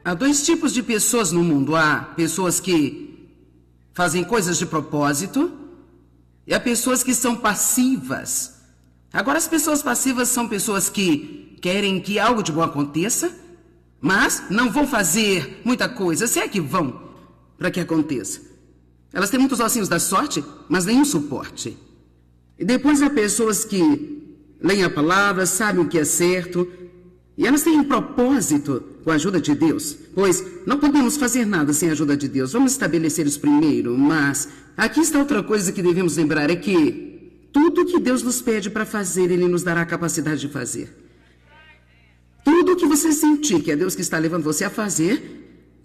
Há dois tipos de pessoas no mundo. Há pessoas que fazem coisas de propósito e há pessoas que são passivas. Agora, as pessoas passivas são pessoas que querem que algo de bom aconteça, mas não vão fazer muita coisa, se é que vão, para que aconteça. Elas têm muitos ossinhos da sorte, mas nenhum suporte. E depois há pessoas que leem a palavra, sabem o que é certo, e elas têm um propósito com a ajuda de Deus, pois não podemos fazer nada sem a ajuda de Deus. Vamos estabelecer isso primeiro, mas aqui está outra coisa que devemos lembrar, é que tudo que Deus nos pede para fazer, Ele nos dará a capacidade de fazer. Tudo que você sentir que é Deus que está levando você a fazer,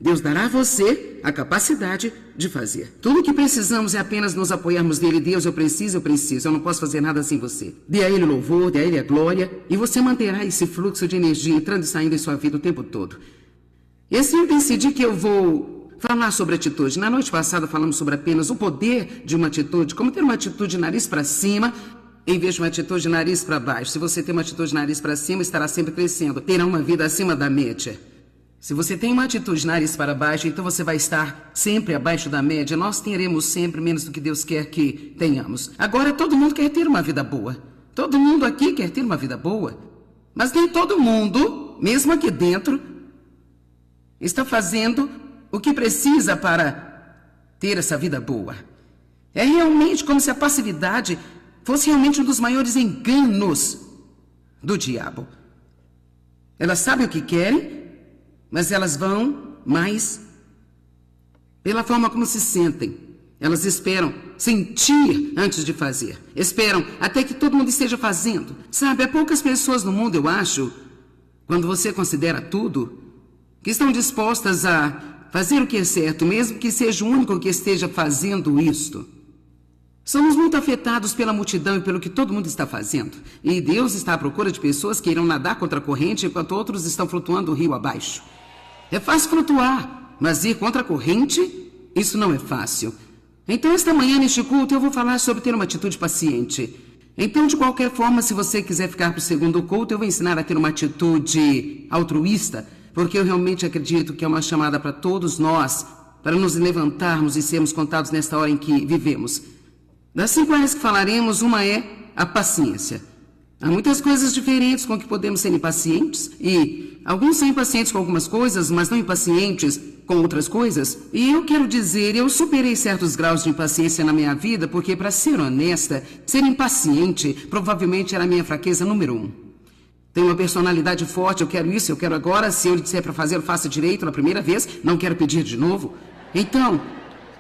Deus dará a você a capacidade de fazer. Tudo o que precisamos é apenas nos apoiarmos nele. Deus, eu preciso, eu não posso fazer nada sem você. Dê a Ele louvor, dê a Ele a glória, e você manterá esse fluxo de energia entrando e saindo em sua vida o tempo todo. E assim eu decidi que eu vou falar sobre atitude. Na noite passada falamos sobre apenas o poder de uma atitude, como ter uma atitude de nariz para cima, em vez de uma atitude de nariz para baixo. Se você tem uma atitude de nariz para cima, estará sempre crescendo, terá uma vida acima da média. Se você tem uma atitude de nariz para baixo, então você vai estar sempre abaixo da média. Nós teremos sempre menos do que Deus quer que tenhamos. Agora, todo mundo quer ter uma vida boa. Todo mundo aqui quer ter uma vida boa. Mas nem todo mundo, mesmo aqui dentro, está fazendo o que precisa para ter essa vida boa. É realmente como se a passividade fosse realmente um dos maiores enganos do diabo. Elas sabem o que querem, mas elas vão mais pela forma como se sentem. Elas esperam sentir antes de fazer. Esperam até que todo mundo esteja fazendo. Sabe, há poucas pessoas no mundo, eu acho, quando você considera tudo, que estão dispostas a fazer o que é certo, mesmo que seja o único que esteja fazendo isto. Somos muito afetados pela multidão e pelo que todo mundo está fazendo. E Deus está à procura de pessoas que irão nadar contra a corrente enquanto outros estão flutuando o rio abaixo. É fácil flutuar, mas ir contra a corrente, isso não é fácil. Então, esta manhã, neste culto, eu vou falar sobre ter uma atitude paciente. Então, de qualquer forma, se você quiser ficar para o segundo culto, eu vou ensinar a ter uma atitude altruísta, porque eu realmente acredito que é uma chamada para todos nós, para nos levantarmos e sermos contados nesta hora em que vivemos. Das 5 áreas que falaremos, uma é a paciência. Há muitas coisas diferentes com que podemos ser impacientes, e alguns são impacientes com algumas coisas, mas não impacientes com outras coisas. E eu quero dizer, eu superei certos graus de impaciência na minha vida, porque, para ser honesta, ser impaciente provavelmente era a minha fraqueza número 1. Tenho uma personalidade forte, eu quero isso, eu quero agora, se eu lhe disser para fazer, eu faço direito na primeira vez, não quero pedir de novo. Então,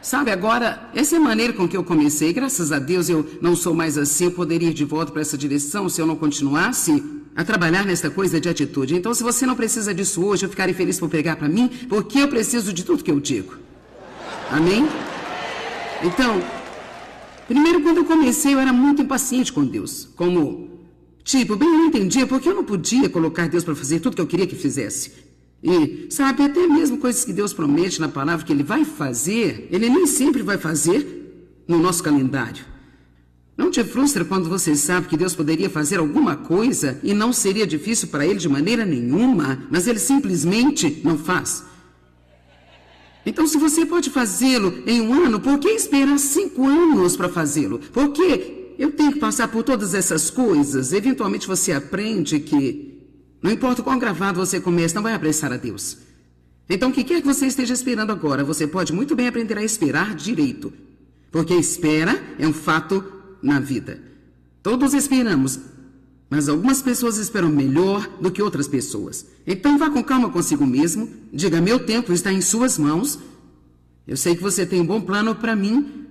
sabe, agora, essa é a maneira com que eu comecei. Graças a Deus eu não sou mais assim, eu poderia ir de volta para essa direção se eu não continuasse a trabalhar nessa coisa de atitude. Então, se você não precisa disso hoje, eu ficarei feliz por pregar para mim, porque eu preciso de tudo que eu digo. Amém? Então, primeiro, quando eu comecei, eu era muito impaciente com Deus. Eu não entendia porque eu não podia colocar Deus para fazer tudo que eu queria que fizesse. E, sabe, até mesmo coisas que Deus promete na palavra que Ele vai fazer, Ele nem sempre vai fazer no nosso calendário. Não te frustra quando você sabe que Deus poderia fazer alguma coisa e não seria difícil para Ele de maneira nenhuma, mas Ele simplesmente não faz. Então, se você pode fazê-lo em 1 ano, por que esperar 5 anos para fazê-lo? Por que eu tenho que passar por todas essas coisas? Eventualmente você aprende que não importa o quão gravado você começa, não vai apressar a Deus. Então, o que quer que você esteja esperando agora, você pode muito bem aprender a esperar direito. Porque a espera é um fato na vida. Todos esperamos, mas algumas pessoas esperam melhor do que outras pessoas. Então, vá com calma consigo mesmo. Diga, meu tempo está em suas mãos. Eu sei que você tem um bom plano para mim.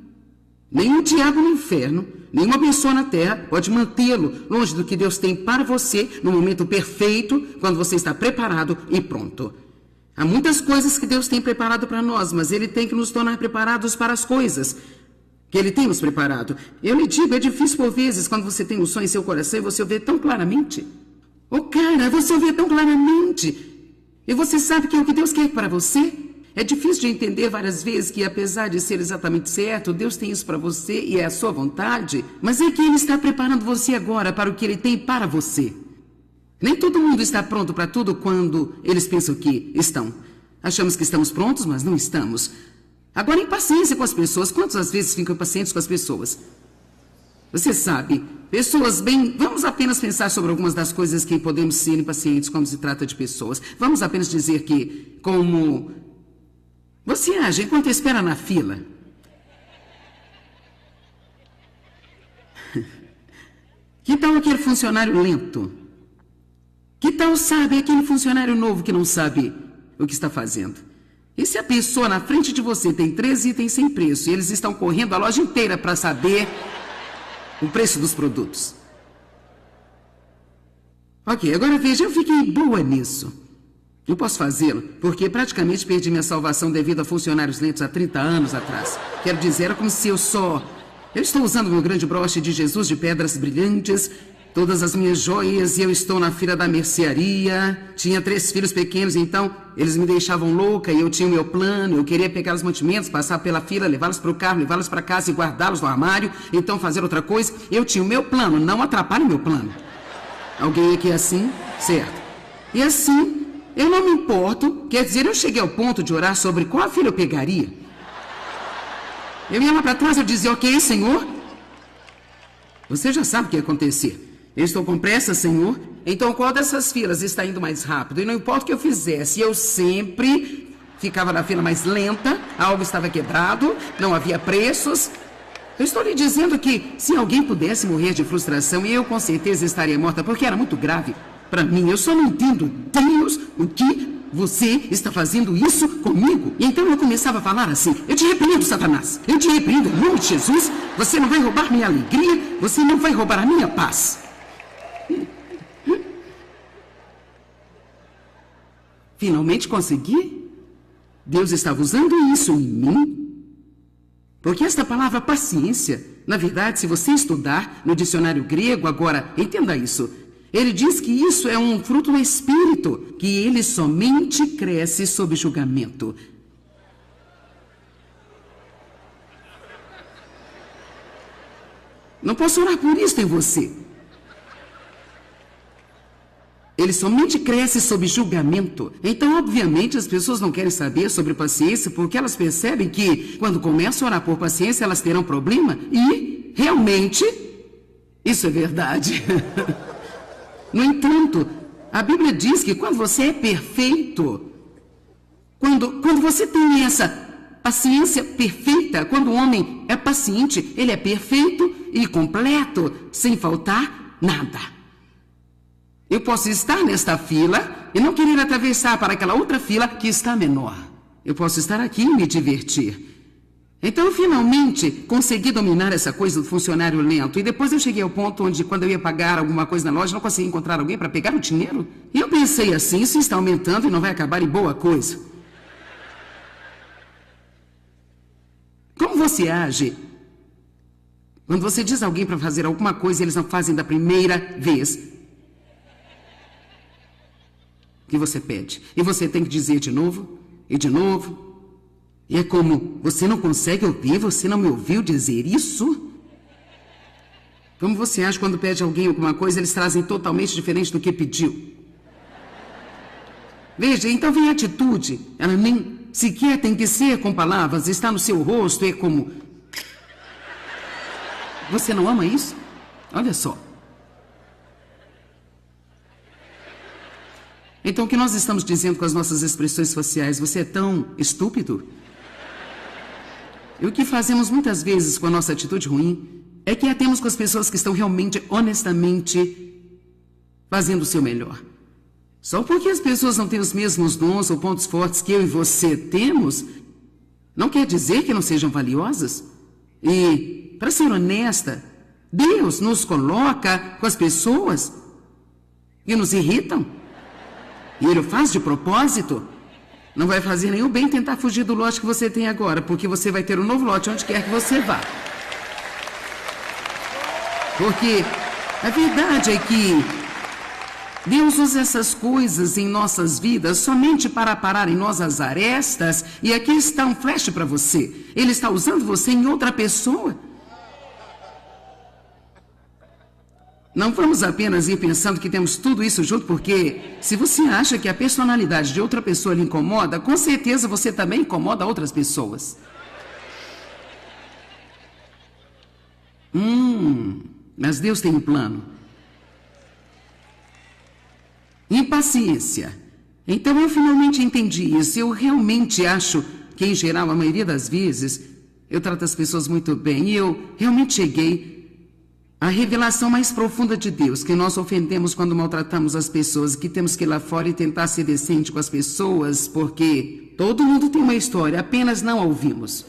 Nenhum diabo no inferno, nenhuma pessoa na terra pode mantê-lo longe do que Deus tem para você no momento perfeito, quando você está preparado e pronto. Há muitas coisas que Deus tem preparado para nós, mas Ele tem que nos tornar preparados para as coisas que Ele tem nos preparado. Eu lhe digo, é difícil por vezes quando você tem um sonho em seu coração e você o vê tão claramente. Você o vê tão claramente. E você sabe que é o que Deus quer para você. É difícil de entender várias vezes que, apesar de ser exatamente certo, Deus tem isso para você e é a sua vontade, mas é que Ele está preparando você agora para o que Ele tem para você. Nem todo mundo está pronto para tudo quando eles pensam que estão. Achamos que estamos prontos, mas não estamos. Agora, impaciência com as pessoas. Quantas vezes ficam impacientes com as pessoas? Você sabe, pessoas bem... Vamos apenas pensar sobre algumas das coisas que podemos ser impacientes quando se trata de pessoas. Vamos apenas dizer que, como... Você age enquanto espera na fila. Que tal aquele funcionário lento? Que tal, sabe, aquele funcionário novo que não sabe o que está fazendo? E se a pessoa na frente de você tem 3 itens sem preço e eles estão correndo a loja inteira para saber o preço dos produtos? Ok, agora veja, eu fiquei boa nisso. Eu posso fazê-lo, porque praticamente perdi minha salvação devido a funcionários lentos há 30 anos atrás. Quero dizer, era como se eu estou usando meu grande broche de Jesus de pedras brilhantes, todas as minhas joias, e eu estou na fila da mercearia. Tinha 3 filhos pequenos, então eles me deixavam louca e eu tinha o meu plano. Eu queria pegar os mantimentos, passar pela fila, levá-los para o carro, levá-los para casa e guardá-los no armário, então fazer outra coisa. Eu tinha o meu plano, não atrapalhe o meu plano. Alguém aqui é assim? Certo. E assim, eu não me importo, quer dizer, eu cheguei ao ponto de orar sobre qual filha eu pegaria. Eu ia lá para trás e dizia, ok, Senhor, você já sabe o que ia acontecer. Eu estou com pressa, Senhor, então qual dessas filas está indo mais rápido? E não importa o que eu fizesse, eu sempre ficava na fila mais lenta, algo estava quebrado, não havia preços. Eu estou lhe dizendo que se alguém pudesse morrer de frustração, eu com certeza estaria morta, porque era muito grave para mim. Eu só não entendo, Deus, o que você está fazendo isso comigo? E então eu começava a falar assim, eu te repreendo, Satanás, eu te repreendo em nome de Jesus, você não vai roubar minha alegria, você não vai roubar a minha paz. Finalmente consegui. Deus estava usando isso em mim. Porque esta palavra paciência, na verdade, se você estudar no dicionário grego, agora, entenda isso. Ele diz que isso é um fruto do Espírito, que ele somente cresce sob julgamento. Não posso orar por isso em você. Ele somente cresce sob julgamento. Então, obviamente, as pessoas não querem saber sobre paciência porque elas percebem que, quando começam a orar por paciência, elas terão problema. E, realmente, isso é verdade. No entanto, a Bíblia diz que quando você é perfeito, quando você tem essa paciência perfeita, quando o homem é paciente, ele é perfeito e completo, sem faltar nada. Eu posso estar nesta fila e não querer atravessar para aquela outra fila que está menor. Eu posso estar aqui e me divertir. Então, eu finalmente consegui dominar essa coisa do funcionário lento. E depois eu cheguei ao ponto onde, quando eu ia pagar alguma coisa na loja, não conseguia encontrar alguém para pegar o dinheiro. E eu pensei assim, isso está aumentando e não vai acabar em boa coisa. Como você age quando você diz a alguém para fazer alguma coisa e eles não fazem da primeira vez que você pede? E você tem que dizer de novo e de novo. E é como, você não consegue ouvir, você não me ouviu dizer isso? Como você age quando pede a alguém alguma coisa, eles trazem totalmente diferente do que pediu? Veja, então vem a atitude. Ela nem sequer tem que ser com palavras, está no seu rosto, é como... Você não ama isso? Olha só. Então, o que nós estamos dizendo com as nossas expressões faciais? Você é tão estúpido? E o que fazemos muitas vezes com a nossa atitude ruim é que a temos com as pessoas que estão realmente, honestamente, fazendo o seu melhor. Só porque as pessoas não têm os mesmos dons ou pontos fortes que eu e você temos, não quer dizer que não sejam valiosas. E, para ser honesta, Deus nos coloca com as pessoas que nos irritam. E Ele o faz de propósito. Não vai fazer nenhum bem tentar fugir do lote que você tem agora, porque você vai ter um novo lote onde quer que você vá. Porque a verdade é que Deus usa essas coisas em nossas vidas somente para parar em nós as arestas. E aqui está um flash para você. Ele está usando você em outra pessoa. Não vamos apenas ir pensando que temos tudo isso junto, porque se você acha que a personalidade de outra pessoa lhe incomoda, com certeza você também incomoda outras pessoas. Mas Deus tem um plano. Impaciência. Então eu finalmente entendi isso. Eu realmente acho que, em geral, a maioria das vezes, eu trato as pessoas muito bem. E eu realmente cheguei à revelação mais profunda de Deus, que nós ofendemos quando maltratamos as pessoas, que temos que ir lá fora e tentar ser decente com as pessoas, porque todo mundo tem uma história, apenas não a ouvimos.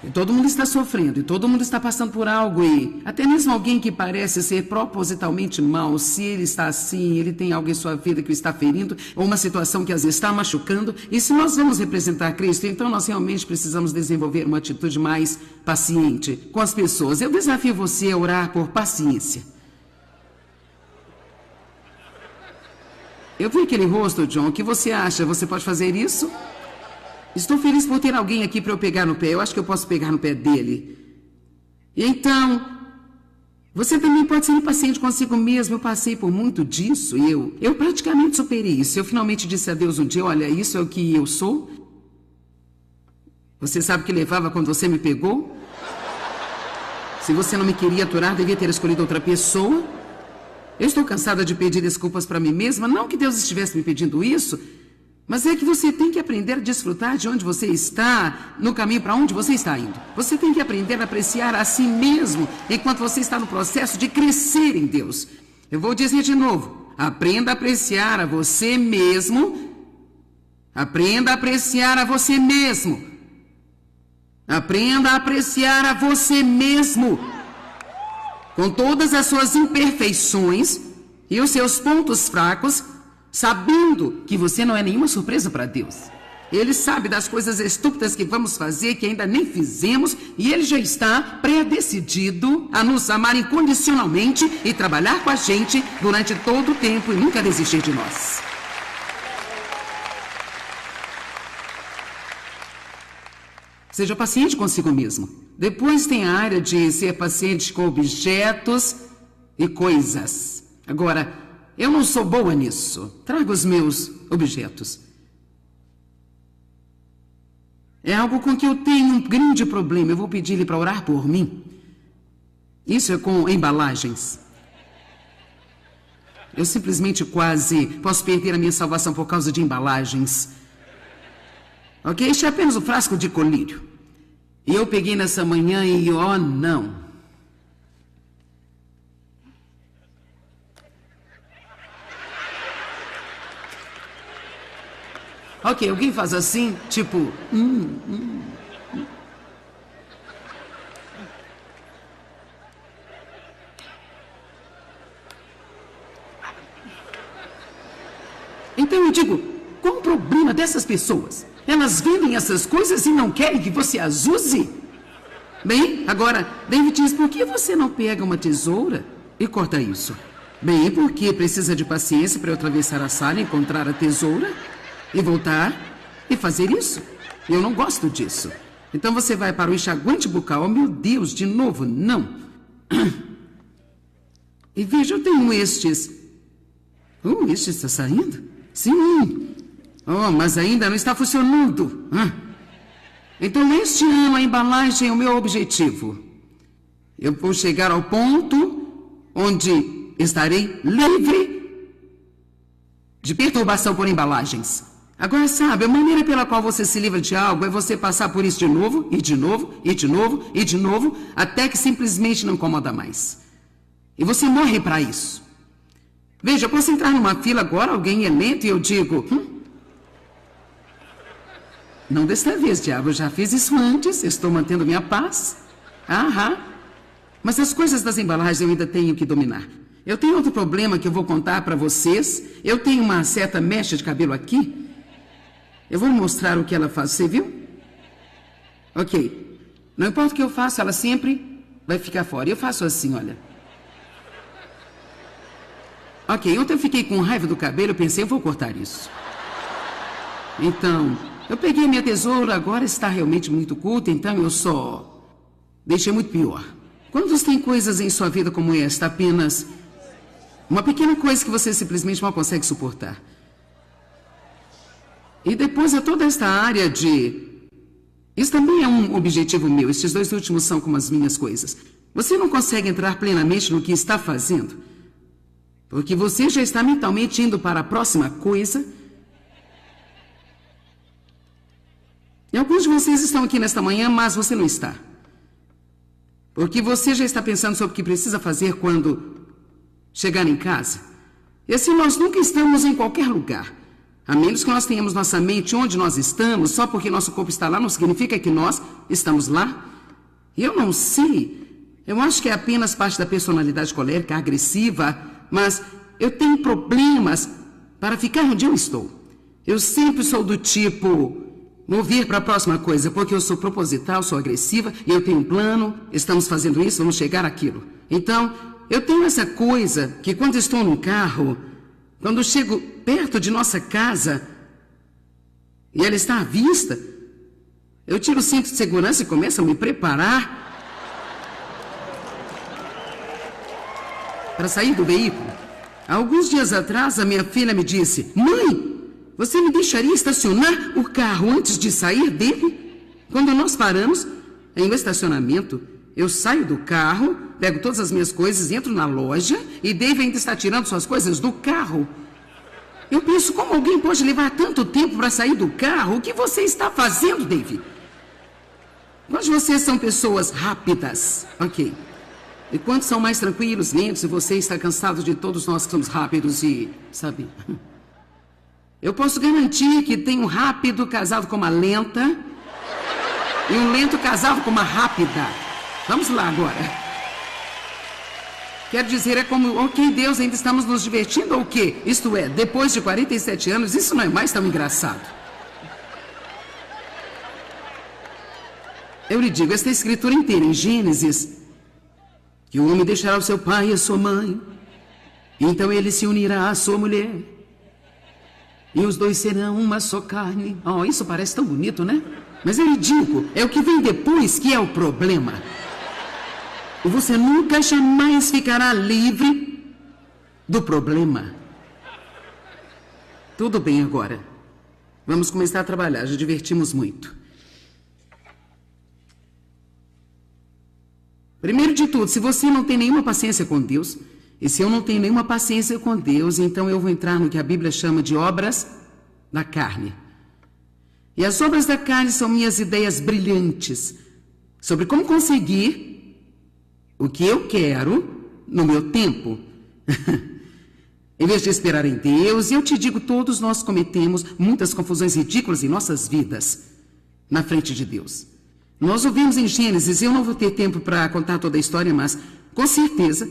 E todo mundo está sofrendo, e todo mundo está passando por algo, e até mesmo alguém que parece ser propositalmente mau, se ele está assim, ele tem algo em sua vida que o está ferindo, ou uma situação que às vezes está machucando, e se nós vamos representar Cristo, então nós realmente precisamos desenvolver uma atitude mais paciente com as pessoas. Eu desafio você a orar por paciência. Eu vi aquele rosto, John, o que você acha? Você pode fazer isso? Estou feliz por ter alguém aqui para eu pegar no pé. Eu acho que eu posso pegar no pé dele. Então, você também pode ser impaciente consigo mesmo. Eu passei por muito disso e eu praticamente superei isso. Eu finalmente disse a Deus um dia, olha, isso é o que eu sou? Você sabe o que levava quando você me pegou? Se você não me queria aturar, devia ter escolhido outra pessoa. Eu estou cansada de pedir desculpas para mim mesma. Não que Deus estivesse me pedindo isso, mas é que você tem que aprender a desfrutar de onde você está, no caminho para onde você está indo. Você tem que aprender a apreciar a si mesmo, enquanto você está no processo de crescer em Deus. Eu vou dizer de novo, aprenda a apreciar a você mesmo. Aprenda a apreciar a você mesmo. Aprenda a apreciar a você mesmo. Com todas as suas imperfeições e os seus pontos fracos, sabendo que você não é nenhuma surpresa para Deus. Ele sabe das coisas estúpidas que vamos fazer, que ainda nem fizemos, e Ele já está pré-decidido a nos amar incondicionalmente e trabalhar com a gente durante todo o tempo e nunca desistir de nós. Seja paciente consigo mesmo. Depois tem a área de ser paciente com objetos e coisas. Agora, eu não sou boa nisso. Trago os meus objetos. É algo com que eu tenho um grande problema. Eu vou pedir-lhe para orar por mim. Isso é com embalagens. Eu simplesmente quase posso perder a minha salvação por causa de embalagens. Ok? Este é apenas um frasco de colírio. E eu peguei nessa manhã e, oh, não. Ok, alguém faz assim, tipo... Então eu digo, qual o problema dessas pessoas? Elas vendem essas coisas e não querem que você as use? Bem, agora, David diz, por que você não pega uma tesoura e corta isso? Bem, porque precisa de paciência para eu atravessar a sala, encontrar a tesoura e voltar e fazer isso. Eu não gosto disso. Então você vai para o enxaguante bucal. Oh, meu Deus, de novo, não. E veja, eu tenho estes. Este está saindo? Sim. Oh, mas ainda não está funcionando. Então, este ano, a embalagem é o meu objetivo. Eu vou chegar ao ponto onde estarei livre de perturbação por embalagens. Agora, sabe, a maneira pela qual você se livra de algo é você passar por isso de novo, e de novo, e de novo, e de novo, até que simplesmente não incomoda mais. E você morre para isso. Veja, eu posso entrar numa fila agora, alguém é lento, e eu digo... Não desta vez, diabo, eu já fiz isso antes, estou mantendo minha paz. Mas as coisas das embalagens eu ainda tenho que dominar. Eu tenho outro problema que eu vou contar para vocês. Eu tenho uma certa mecha de cabelo aqui. Eu vou mostrar o que ela faz, você viu? Ok. Não importa o que eu faço, ela sempre vai ficar fora. Eu faço assim, olha. Ok, ontem eu fiquei com raiva do cabelo, eu pensei, eu vou cortar isso. Então, eu peguei a minha tesoura, agora está realmente muito curta, então eu só deixei muito pior. Quantos têm coisas em sua vida como esta, apenas Uma pequena coisa que você simplesmente mal consegue suportar. E depois é toda esta área de... Isso também é um objetivo meu. Estes dois últimos são como as minhas coisas. Você não consegue entrar plenamente no que está fazendo, porque você já está mentalmente indo para a próxima coisa. E alguns de vocês estão aqui nesta manhã, mas você não está. Porque você já está pensando sobre o que precisa fazer quando chegar em casa. E assim nós nunca estamos em qualquer lugar. A menos que nós tenhamos nossa mente onde nós estamos, só porque nosso corpo está lá não significa que nós estamos lá. E eu não sei. Eu acho que é apenas parte da personalidade colérica, agressiva, mas eu tenho problemas para ficar onde eu estou. Eu sempre sou do tipo... mover para a próxima coisa, porque eu sou proposital, sou agressiva, e eu tenho um plano, estamos fazendo isso, vamos chegar àquilo. Então, eu tenho essa coisa que quando estou no carro, quando chego perto de nossa casa, e ela está à vista, eu tiro o cinto de segurança e começo a me preparar para sair do veículo. Há alguns dias atrás, a minha filha me disse: "Mãe, você me deixaria estacionar o carro antes de sair dele?" Quando nós paramos em um estacionamento, eu saio do carro, pego todas as minhas coisas, entro na loja e Dave ainda está tirando suas coisas do carro. Eu penso, como alguém pode levar tanto tempo para sair do carro? O que você está fazendo, Dave? Quantos de vocês são pessoas rápidas? Ok. E quantos são mais tranquilos, lentos, e você está cansado de todos nós que somos rápidos e... sabe... Eu posso garantir que tem um rápido casado com uma lenta e um lento casado com uma rápida. Vamos lá agora. Quero dizer, é como, ok, Deus, ainda estamos nos divertindo ou o quê? Isto é, depois de 47 anos, isso não é mais tão engraçado. Eu lhe digo, esta escritura inteira em Gênesis, que o homem deixará o seu pai e a sua mãe, e então ele se unirá à sua mulher. E os dois serão uma só carne. Oh, isso parece tão bonito, né? Mas eu lhe digo, é o que vem depois que é o problema. Você nunca jamais ficará livre do problema. Tudo bem agora. Vamos começar a trabalhar, já divertimos muito. Primeiro de tudo, se você não tem nenhuma paciência com Deus... E se eu não tenho nenhuma paciência com Deus, então eu vou entrar no que a Bíblia chama de obras da carne. E as obras da carne são minhas ideias brilhantes sobre como conseguir o que eu quero no meu tempo. Em vez de esperar em Deus, e eu te digo, todos nós cometemos muitas confusões ridículas em nossas vidas na frente de Deus. Nós ouvimos em Gênesis, eu não vou ter tempo para contar toda a história, mas com certeza...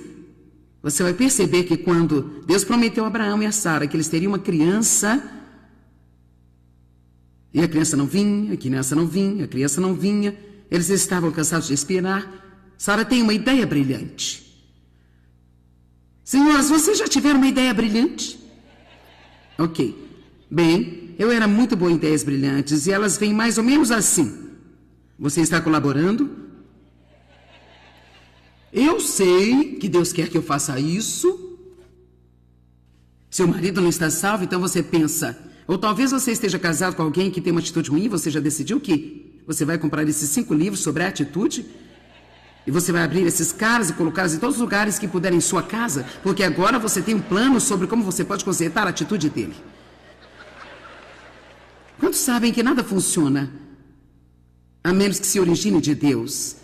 você vai perceber que quando Deus prometeu a Abraão e a Sara que eles teriam uma criança, e a criança não vinha, a criança não vinha, a criança não vinha, eles estavam cansados de esperar. Sara tem uma ideia brilhante. Senhoras, vocês já tiveram uma ideia brilhante? Ok. Bem, eu era muito boa em ideias brilhantes, e elas vêm mais ou menos assim. Você está colaborando? Eu sei que Deus quer que eu faça isso. Seu marido não está salvo, então você pensa... Ou talvez você esteja casado com alguém que tem uma atitude ruim, você já decidiu que você vai comprar esses 5 livros sobre a atitude? E você vai abrir esses caras e colocá-los em todos os lugares que puder em sua casa, porque agora você tem um plano sobre como você pode consertar a atitude dele. Quantos sabem que nada funciona, a menos que se origine de Deus?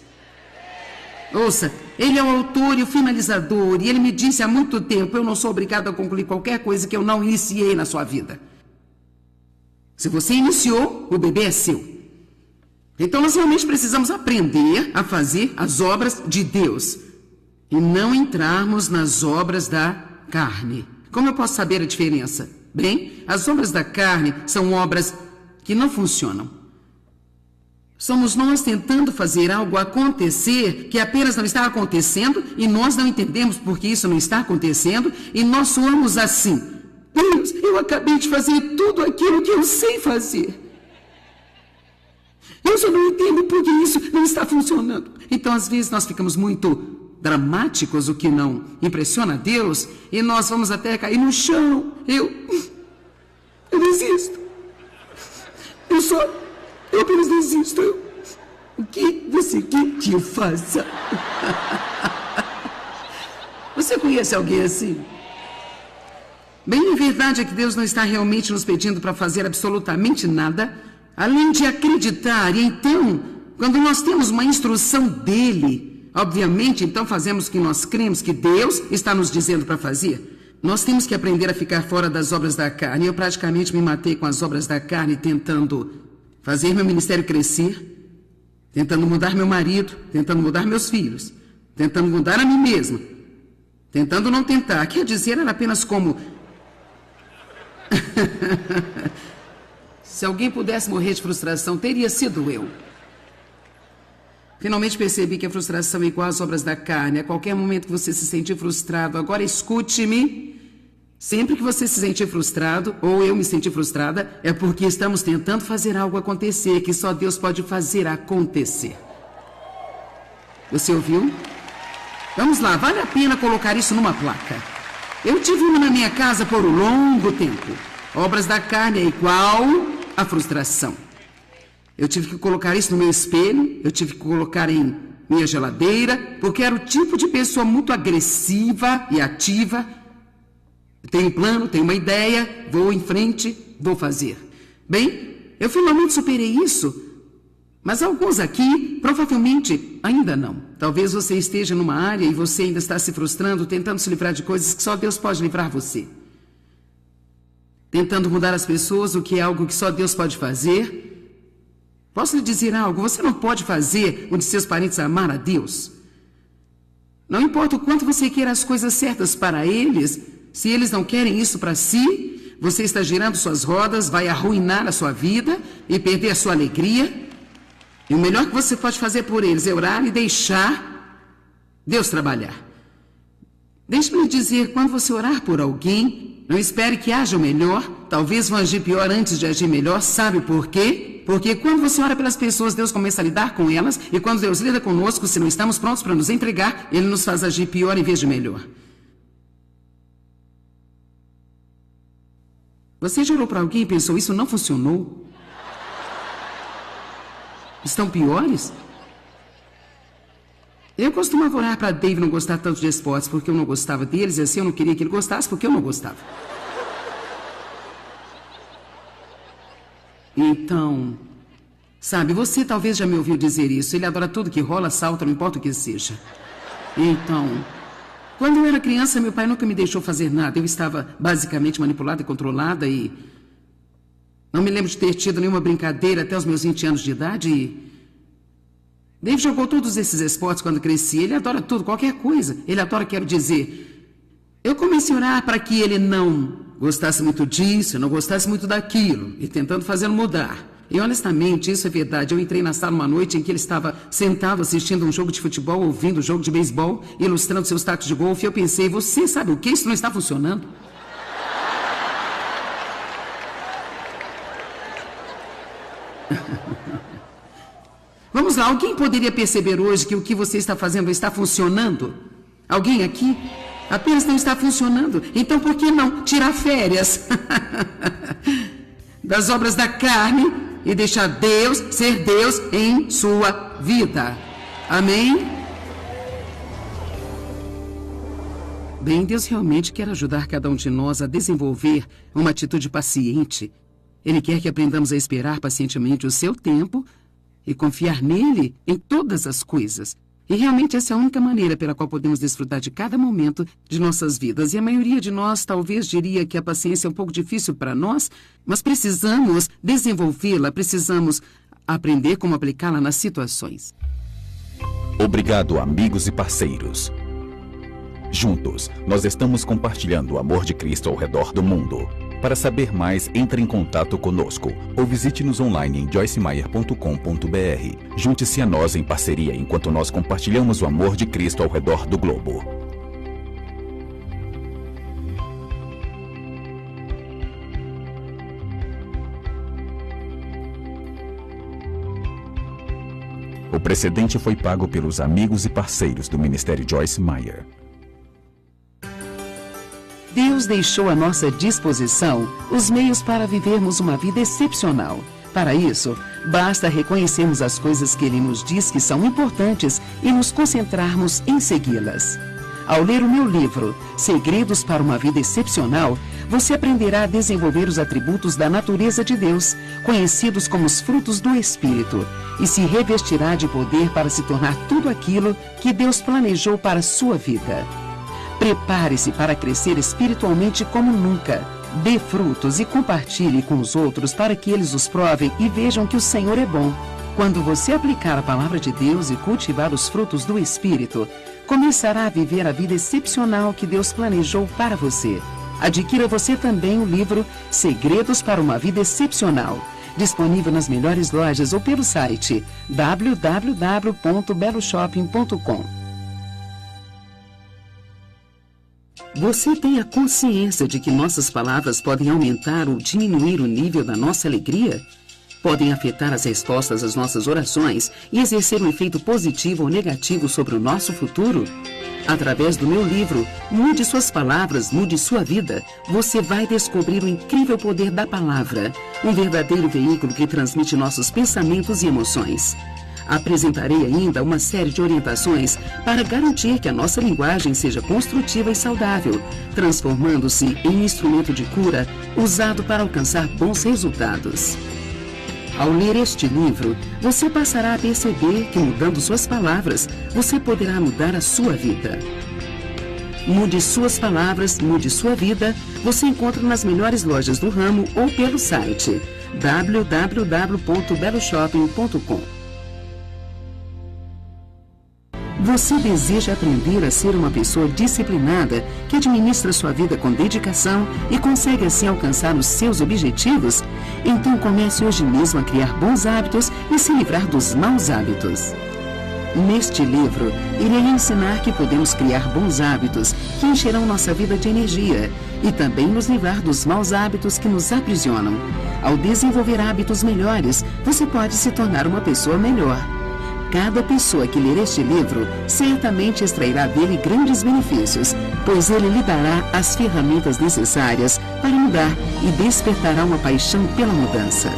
Ouça, ele é o autor e o finalizador, e ele me disse há muito tempo, eu não sou obrigado a concluir qualquer coisa que eu não iniciei na sua vida. Se você iniciou, o bebê é seu. Então nós realmente precisamos aprender a fazer as obras de Deus e não entrarmos nas obras da carne. Como eu posso saber a diferença? Bem, as obras da carne são obras que não funcionam. Somos nós tentando fazer algo acontecer que apenas não está acontecendo e nós não entendemos por que isso não está acontecendo e nós soamos assim. Deus, eu acabei de fazer tudo aquilo que eu sei fazer. Eu só não entendo por que isso não está funcionando. Então, às vezes, nós ficamos muito dramáticos, o que não impressiona a Deus, e nós vamos até cair no chão. Eu desisto. Eu apenas desisto. O que você quer que eu faça? Você conhece alguém assim? Bem, a verdade é que Deus não está realmente nos pedindo para fazer absolutamente nada, além de acreditar. E então, quando nós temos uma instrução dele, obviamente, então fazemos o que nós cremos que Deus está nos dizendo para fazer. Nós temos que aprender a ficar fora das obras da carne. Eu praticamente me matei com as obras da carne, tentando fazer meu ministério crescer, tentando mudar meu marido, tentando mudar meus filhos, tentando mudar a mim mesma, tentando não tentar. Quer dizer, era apenas como... Se alguém pudesse morrer de frustração, teria sido eu. Finalmente percebi que a frustração é igual às obras da carne. A qualquer momento que você se sentir frustrado, agora escute-me. Sempre que você se sentir frustrado, ou eu me sentir frustrada, é porque estamos tentando fazer algo acontecer, que só Deus pode fazer acontecer. Você ouviu? Vamos lá, vale a pena colocar isso numa placa. Eu tive uma na minha casa por um longo tempo. Obras da carne é igual à frustração. Eu tive que colocar isso no meu espelho, eu tive que colocar em minha geladeira, porque era o tipo de pessoa muito agressiva e ativa. Eu tenho um plano, tenho uma ideia, vou em frente, vou fazer. Bem, eu finalmente superei isso, mas alguns aqui provavelmente ainda não. Talvez você esteja numa área e você ainda está se frustrando, tentando se livrar de coisas que só Deus pode livrar você. Tentando mudar as pessoas, o que é algo que só Deus pode fazer. Posso lhe dizer algo? Você não pode fazer o de seus parentes amar a Deus. Não importa o quanto você queira as coisas certas para eles, se eles não querem isso para si, você está girando suas rodas, vai arruinar a sua vida e perder a sua alegria. E o melhor que você pode fazer por eles é orar e deixar Deus trabalhar. Deixe-me lhe dizer, quando você orar por alguém, não espere que haja o melhor. Talvez vão agir pior antes de agir melhor. Sabe por quê? Porque quando você ora pelas pessoas, Deus começa a lidar com elas. E quando Deus lida conosco, se não estamos prontos para nos entregar, Ele nos faz agir pior em vez de melhor. Você já orou para alguém e pensou, isso não funcionou? Estão piores? Eu costumava orar para Dave não gostar tanto de esportes porque eu não gostava deles, e assim eu não queria que ele gostasse porque eu não gostava. Então, sabe, você talvez já me ouviu dizer isso. Ele adora tudo que rola, salta, não importa o que seja. Então, quando eu era criança, meu pai nunca me deixou fazer nada. Eu estava basicamente manipulada e controlada e não me lembro de ter tido nenhuma brincadeira até os meus 20 anos de idade. E Dave jogou todos esses esportes quando cresci. Ele adora tudo, qualquer coisa. Ele adora, quero dizer. Eu comecei a orar para que ele não gostasse muito disso, não gostasse muito daquilo, e tentando fazê-lo mudar. E honestamente, isso é verdade. Eu entrei na sala uma noite em que ele estava sentado assistindo um jogo de futebol, ouvindo um jogo de beisebol, ilustrando seus tacos de golfe. E eu pensei, você sabe o que? Isso não está funcionando. Vamos lá, alguém poderia perceber hoje que o que você está fazendo está funcionando? Alguém aqui? Apenas não está funcionando. Então por que não tirar férias das obras da carne e deixar Deus ser Deus em sua vida? Amém? Bem, Deus realmente quer ajudar cada um de nós a desenvolver uma atitude paciente. Ele quer que aprendamos a esperar pacientemente o seu tempo e confiar nele em todas as coisas. E realmente essa é a única maneira pela qual podemos desfrutar de cada momento de nossas vidas. E a maioria de nós talvez diria que a paciência é um pouco difícil para nós, mas precisamos desenvolvê-la, precisamos aprender como aplicá-la nas situações. Obrigado, amigos e parceiros. Juntos, nós estamos compartilhando o amor de Cristo ao redor do mundo. Para saber mais, entre em contato conosco ou visite-nos online em joycemeyer.com.br. Junte-se a nós em parceria enquanto nós compartilhamos o amor de Cristo ao redor do globo. O precedente foi pago pelos amigos e parceiros do Ministério Joyce Meyer. Deus deixou à nossa disposição os meios para vivermos uma vida excepcional. Para isso, basta reconhecermos as coisas que Ele nos diz que são importantes e nos concentrarmos em segui-las. Ao ler o meu livro, Segredos para uma Vida Excepcional, você aprenderá a desenvolver os atributos da natureza de Deus, conhecidos como os frutos do Espírito, e se revestirá de poder para se tornar tudo aquilo que Deus planejou para a sua vida. Prepare-se para crescer espiritualmente como nunca. Dê frutos e compartilhe com os outros para que eles os provem e vejam que o Senhor é bom. Quando você aplicar a palavra de Deus e cultivar os frutos do Espírito, começará a viver a vida excepcional que Deus planejou para você. Adquira você também o livro Segredos para uma Vida Excepcional, disponível nas melhores lojas ou pelo site www.beloshopping.com. Você tem a consciência de que nossas palavras podem aumentar ou diminuir o nível da nossa alegria? Podem afetar as respostas às nossas orações e exercer um efeito positivo ou negativo sobre o nosso futuro? Através do meu livro, Mude Suas Palavras, Mude Sua Vida, você vai descobrir o incrível poder da palavra, um verdadeiro veículo que transmite nossos pensamentos e emoções. Apresentarei ainda uma série de orientações para garantir que a nossa linguagem seja construtiva e saudável, transformando-se em um instrumento de cura usado para alcançar bons resultados. Ao ler este livro, você passará a perceber que, mudando suas palavras, você poderá mudar a sua vida. Mude Suas Palavras, Mude Sua Vida, você encontra nas melhores lojas do ramo ou pelo site www.beloshopping.com. Você deseja aprender a ser uma pessoa disciplinada, que administra sua vida com dedicação e consegue assim alcançar os seus objetivos? Então comece hoje mesmo a criar bons hábitos e se livrar dos maus hábitos. Neste livro, irei ensinar que podemos criar bons hábitos que encherão nossa vida de energia e também nos livrar dos maus hábitos que nos aprisionam. Ao desenvolver hábitos melhores, você pode se tornar uma pessoa melhor. Cada pessoa que ler este livro certamente extrairá dele grandes benefícios, pois ele lhe dará as ferramentas necessárias para mudar e despertará uma paixão pela mudança.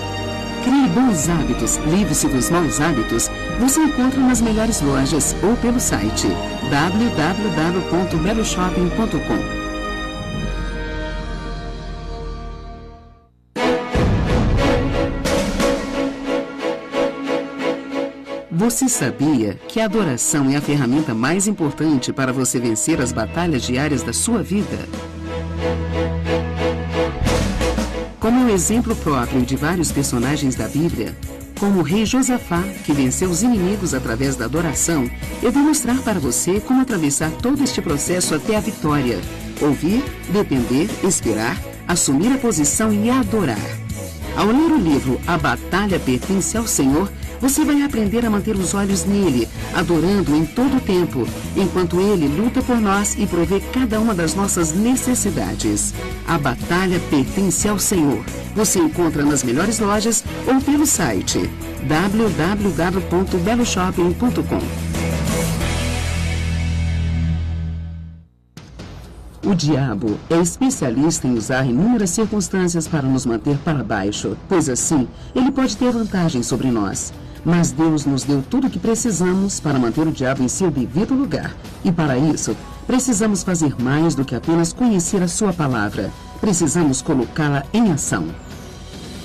Crie bons hábitos, livre-se dos maus hábitos. Você encontra nas melhores lojas ou pelo site www.beloshopping.com. Você sabia que a adoração é a ferramenta mais importante para você vencer as batalhas diárias da sua vida? Como um exemplo próprio de vários personagens da Bíblia, como o rei Josafá, que venceu os inimigos através da adoração, eu vou mostrar para você como atravessar todo este processo até a vitória. Ouvir, depender, esperar, assumir a posição e adorar. Ao ler o livro A Batalha Pertence ao Senhor, você vai aprender a manter os olhos nele, adorando em todo o tempo, enquanto ele luta por nós e provê cada uma das nossas necessidades. A batalha pertence ao Senhor. Você encontra nas melhores lojas ou pelo site www.beloshopping.com. O diabo é especialista em usar inúmeras circunstâncias para nos manter para baixo, pois assim ele pode ter vantagem sobre nós. Mas Deus nos deu tudo o que precisamos para manter o diabo em seu devido lugar. E para isso, precisamos fazer mais do que apenas conhecer a sua palavra. Precisamos colocá-la em ação.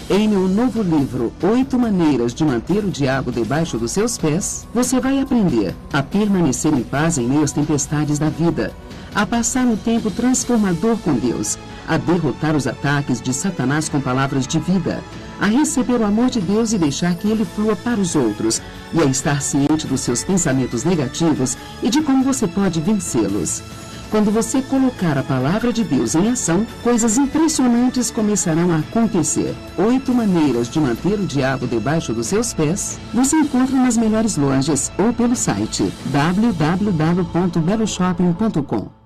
Em meu novo livro, 8 Maneiras de Manter o Diabo Debaixo dos Seus Pés, você vai aprender a permanecer em paz em meio às tempestades da vida, a passar um tempo transformador com Deus, a derrotar os ataques de Satanás com palavras de vida, a receber o amor de Deus e deixar que ele flua para os outros, e a estar ciente dos seus pensamentos negativos e de como você pode vencê-los. Quando você colocar a palavra de Deus em ação, coisas impressionantes começarão a acontecer. 8 maneiras de manter o diabo debaixo dos seus pés, você encontra nas melhores lojas ou pelo site www.beloshopping.com.